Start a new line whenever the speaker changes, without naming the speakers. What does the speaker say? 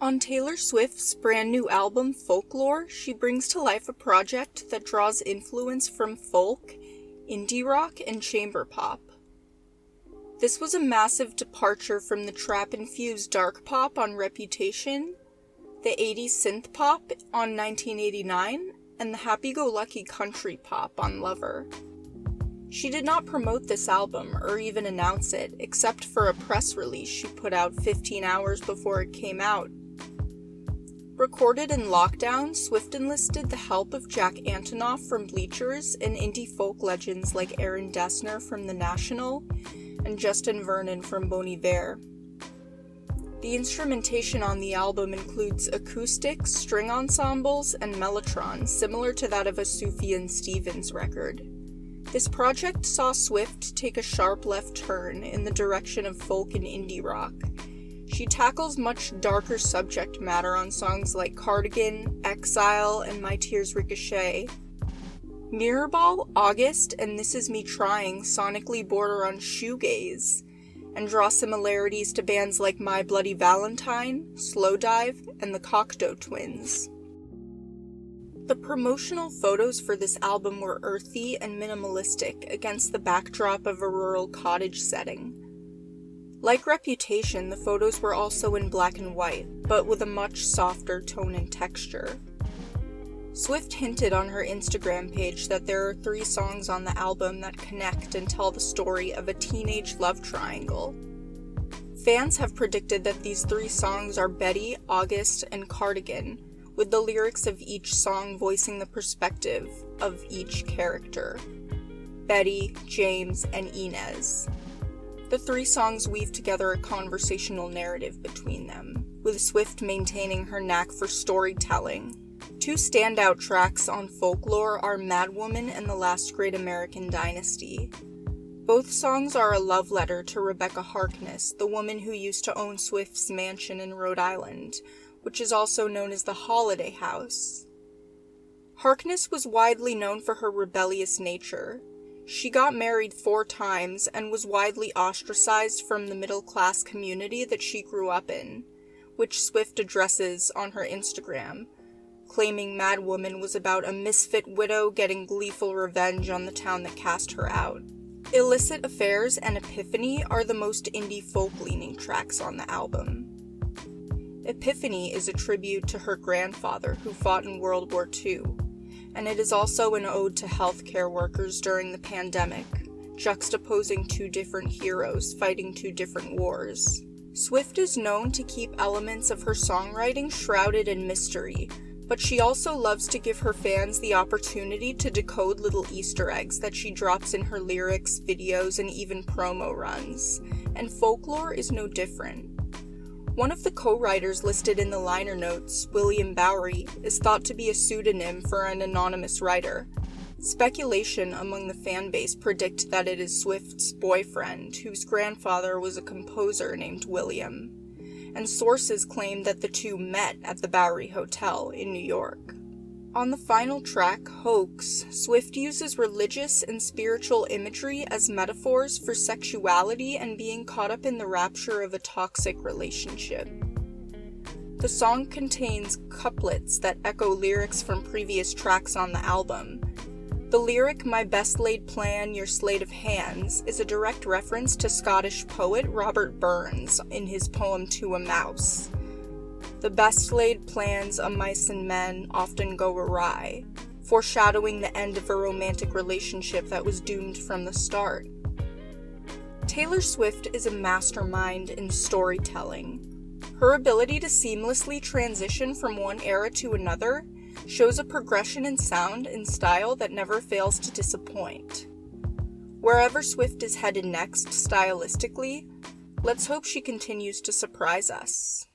On Taylor Swift's brand new album, Folklore, she brings to life a project that draws influence from folk, indie rock, and chamber pop. This was a massive departure from the trap-infused dark pop on Reputation, the 80s synth pop on 1989, and the happy-go-lucky country pop on Lover. She did not promote this album or even announce it, except for a press release she put out 15 hours before it came out. Recorded in lockdown, Swift enlisted the help of Jack Antonoff from Bleachers and indie folk legends like Aaron Dessner from The National and Justin Vernon from Bon Iver. The instrumentation on the album includes acoustics, string ensembles, and mellotron, similar to that of a Sufjan Stevens record. This project saw Swift take a sharp left turn in the direction of folk and indie rock. She tackles much darker subject matter on songs like Cardigan, Exile, and My Tears Ricochet. Mirrorball, August, and This Is Me Trying sonically border on shoegaze, and draw similarities to bands like My Bloody Valentine, Slowdive, and the Cocteau Twins. The promotional photos for this album were earthy and minimalistic against the backdrop of a rural cottage setting. Like Reputation, the photos were also in black and white, but with a much softer tone and texture. Swift hinted on her Instagram page that there are 3 songs on the album that connect and tell the story of a teenage love triangle. Fans have predicted that these 3 songs are Betty, August, and Cardigan, with the lyrics of each song voicing the perspective of each character: Betty, James, and Inez. The 3 songs weave together a conversational narrative between them, with Swift maintaining her knack for storytelling. 2 standout tracks on Folklore are Madwoman and The Last Great American Dynasty. Both songs are a love letter to Rebecca Harkness, the woman who used to own Swift's mansion in Rhode Island, which is also known as the Holiday House. Harkness was widely known for her rebellious nature. She got married 4 times and was widely ostracized from the middle-class community that she grew up in, which Swift addresses on her Instagram, claiming Madwoman was about a misfit widow getting gleeful revenge on the town that cast her out. Illicit Affairs and Epiphany are the most indie folk-leaning tracks on the album. Epiphany is a tribute to her grandfather who fought in World War II, and it is also an ode to healthcare workers during the pandemic, juxtaposing 2 different heroes fighting 2 different wars. Swift is known to keep elements of her songwriting shrouded in mystery, but she also loves to give her fans the opportunity to decode little Easter eggs that she drops in her lyrics, videos, and even promo runs, and Folklore is no different. One of the co-writers listed in the liner notes, William Bowery, is thought to be a pseudonym for an anonymous writer. Speculation among the fanbase predict that it is Swift's boyfriend, whose grandfather was a composer named William, and sources claim that the 2 met at the Bowery Hotel in New York. On the final track, Hoax, Swift uses religious and spiritual imagery as metaphors for sexuality and being caught up in the rapture of a toxic relationship. The song contains couplets that echo lyrics from previous tracks on the album. The lyric, "My best laid plan, your sleight of hands," is a direct reference to Scottish poet Robert Burns in his poem To a Mouse. The best laid plans of mice and men often go awry, foreshadowing the end of a romantic relationship that was doomed from the start. Taylor Swift is a mastermind in storytelling. Her ability to seamlessly transition from one era to another shows a progression in sound and style that never fails to disappoint. Wherever Swift is headed next stylistically, let's hope she continues to surprise us.